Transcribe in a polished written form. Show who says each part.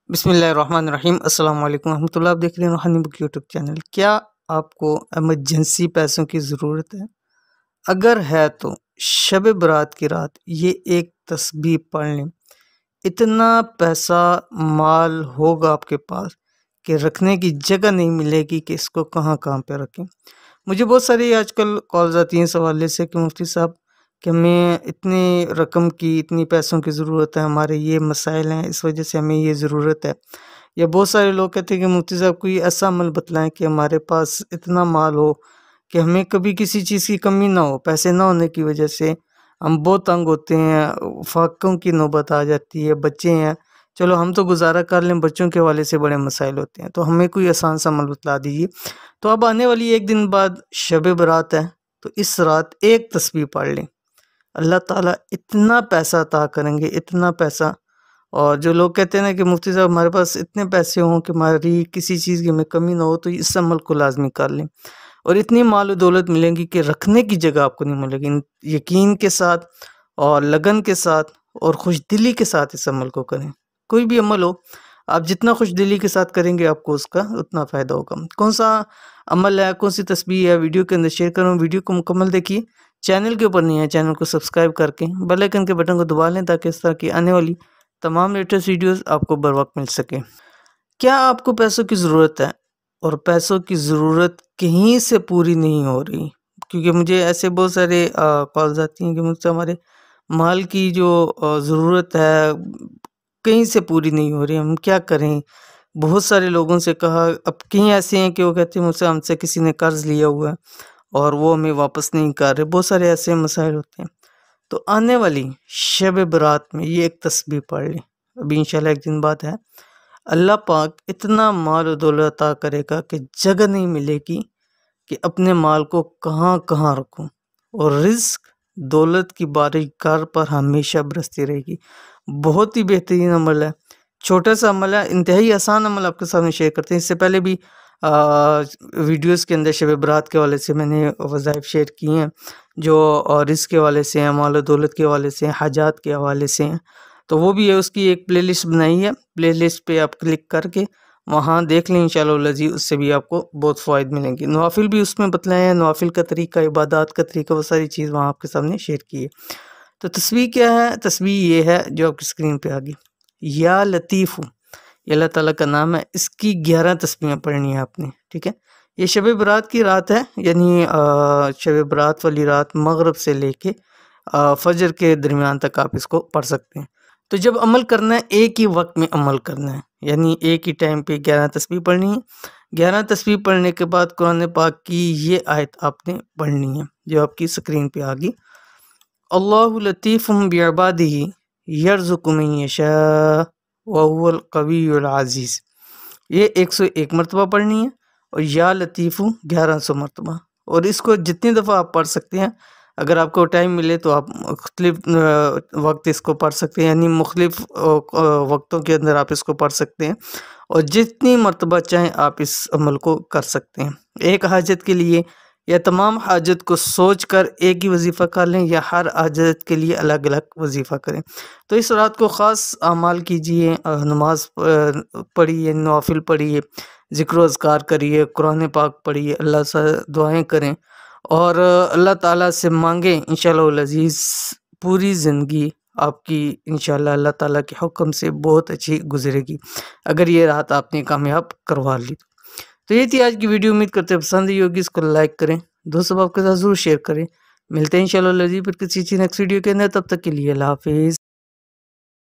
Speaker 1: بسم اللہ الرحمن الرحیم۔ السلام علیکم ورحمۃ اللہ۔ آپ دیکھ رہے ہیں روحانی بک یوٹیوب چینل۔ کیا آپ کو ایمرجنسی پیسوں کی ضرورت ہے؟ اگر ہے تو شب برات کی رات یہ ایک تسبیح پڑھ لیں، اتنا پیسہ مال ہوگا آپ کے پاس کہ رکھنے کی جگہ نہیں ملے گی کہ اس کو کہاں کہاں پہ رکھیں۔ مجھے بہت ساری آج کل کالز آتی ہیں اس حوالے سے کہ مفتی صاحب کہ ہمیں اتنی رقم کی اتنی پیسوں کی ضرورت ہے، ہمارے یہ مسائل ہیں، اس وجہ سے ہمیں یہ ضرورت ہے۔ یا بہت سارے لوگ کہتے ہیں کہ مفتی صاحب کوئی ایسا عمل بتلائیں کہ ہمارے پاس اتنا مال ہو کہ ہمیں کبھی کسی چیز کی کمی نہ ہو۔ پیسے نہ ہونے کی وجہ سے ہم بہت تنگ ہوتے ہیں، فاقوں کی نوبت آ جاتی ہے، بچے ہیں، چلو ہم تو گزارا کر لیں، بچوں کے حوالے سے بڑے مسائل ہوتے ہیں، تو ہمیں کوئی آسان سا عمل بتلا دیجیے۔ تو اب آنے والی ایک دن بعد شب برات ہے، تو اس رات ایک تسبیح پڑھ لیں، اللہ تعالیٰ اتنا پیسہ عطا کریں گے، اتنا پیسہ۔ اور جو لوگ کہتے ہیں نا کہ مفتی صاحب ہمارے پاس اتنے پیسے ہوں کہ ہماری کسی چیز کی ہمیں کمی نہ ہو، تو اس عمل کو لازمی کر لیں، اور اتنی مال و دولت ملیں گی کہ رکھنے کی جگہ آپ کو نہیں ملے گی۔ یقین کے ساتھ اور لگن کے ساتھ اور خوش دلی کے ساتھ اس عمل کو کریں۔ کوئی بھی عمل ہو، آپ جتنا خوش دلی کے ساتھ کریں گے آپ کو اس کا اتنا فائدہ ہوگا۔ کون سا عمل ہے، کون سی تسبیح ہے، ویڈیو کے اندر شیئر کروں۔ ویڈیو کو مکمل دیکھیے، چینل کے اوپر نہیں ہے چینل کو سبسکرائب کر کے بیل آئیکن کے بٹن کو دبا لیں تاکہ اس طرح کی آنے والی تمام لیٹسٹ ویڈیوز آپ کو بر وقت مل سکے۔ کیا آپ کو پیسوں کی ضرورت ہے اور پیسوں کی ضرورت کہیں سے پوری نہیں ہو رہی؟ کیونکہ مجھے ایسے بہت سارے کالز آتی ہیں کہ مجھ سے ہمارے مال کی جو ضرورت ہے کہیں سے پوری نہیں ہو رہی، ہم کیا کریں؟ بہت سارے لوگوں سے کہا، اب کہیں ایسے ہیں کہ وہ کہتے ہیں مجھ سے ہم سے کسی نے قرض لیا ہوا ہے اور وہ ہمیں واپس نہیں کر رہے، بہت سارے ایسے مسائل ہوتے ہیں۔ تو آنے والی شب برات میں یہ ایک تسبیح پڑھ لیں، ابھی انشاءاللہ ایک دن بعد ہے، اللہ پاک اتنا مال و دولت عطا کرے گا کہ جگہ نہیں ملے گی کہ اپنے مال کو کہاں کہاں رکھوں، اور رزق دولت کی بارش گھر پر ہمیشہ برستی رہے گی۔ بہت ہی بہترین عمل ہے، چھوٹا سا عمل ہے، انتہائی آسان عمل آپ کے سامنے شیئر کرتے ہیں۔ اس سے پہلے بھی ویڈیوز کے اندر شب برات کے حوالے سے میں نے وظائف شیئر کی ہیں جو رزق کے حوالے سے ہیں، مال و دولت کے حوالے سے ہیں، حاجات کے حوالے سے ہیں، تو وہ بھی ہے، اس کی ایک پلے لسٹ بنائی ہے، پلے لسٹ پہ آپ کلک کر کے وہاں دیکھ لیں انشاءاللہ العزیز، اس سے بھی آپ کو بہت فوائد ملیں گے۔ نوافل بھی اس میں بتلائے ہیں، نوافل کا طریقہ، عبادات کا طریقہ، وہ ساری چیز وہاں آپ کے سامنے شیئر کی ہے۔ تو تسبیح کیا ہے؟ تسبیح یہ ہے جو آپ کی اسکرین پہ آ گئی، یا لطیف، یہ اللہ تعالیٰ کا نام ہے، اس کی 11 تسبیحیں پڑھنی ہے آپ نے، ٹھیک ہے؟ یہ شب برات کی رات ہے، یعنی شب برات والی رات مغرب سے لے کے فجر کے درمیان تک آپ اس کو پڑھ سکتے ہیں۔ تو جب عمل کرنا ہے ایک ہی وقت میں عمل کرنا ہے، یعنی ایک ہی ٹائم پہ 11 تسبیح پڑھنی ہے۔ 11 تسبیح پڑھنے کے بعد قرآن پاک کی یہ آیت آپ نے پڑھنی ہے جو آپ کی اسکرین پہ آ گئی، اللہ لطیف بعبادہ یرزق من یشاء وهو القوی العزیز، یہ 101 مرتبہ پڑھنی ہے، اور یا لطیف 1100 مرتبہ، اور اس کو جتنی دفعہ آپ پڑھ سکتے ہیں، اگر آپ کو ٹائم ملے تو آپ مختلف وقت اس کو پڑھ سکتے ہیں، یعنی مختلف وقتوں کے اندر آپ اس کو پڑھ سکتے ہیں، اور جتنی مرتبہ چاہیں آپ اس عمل کو کر سکتے ہیں۔ ایک حاجت کے لیے یا تمام حاجت کو سوچ کر ایک ہی وظیفہ کر لیں، یا ہر حاجت کے لیے الگ الگ وظیفہ کریں۔ تو اس رات کو خاص اعمال کیجئے، نماز پڑھیے، نوافل پڑھیے، ذکر و اذکار کریے، قرآن پاک پڑھیے، اللہ سے دعائیں کریں، اور اللہ تعالیٰ سے مانگیں انشاءاللہ العزیز پوری زندگی آپ کی انشاءاللہ اللہ تعالیٰ کے حکم سے بہت اچھی گزرے گی اگر یہ رات آپ نے کامیاب کروا لی۔ تو یہ تھی آج کی ویڈیو، امید کرتے ہیں پسند ہی ہوگی، اس کو لائک کریں، دوستوں آپ کے ساتھ ضرور شیئر کریں۔ ملتے ہیں انشاءاللہ العزیز پھر کسی نیکسٹ ویڈیو کے اندر، تب تک کے لیے اللہ حافظ۔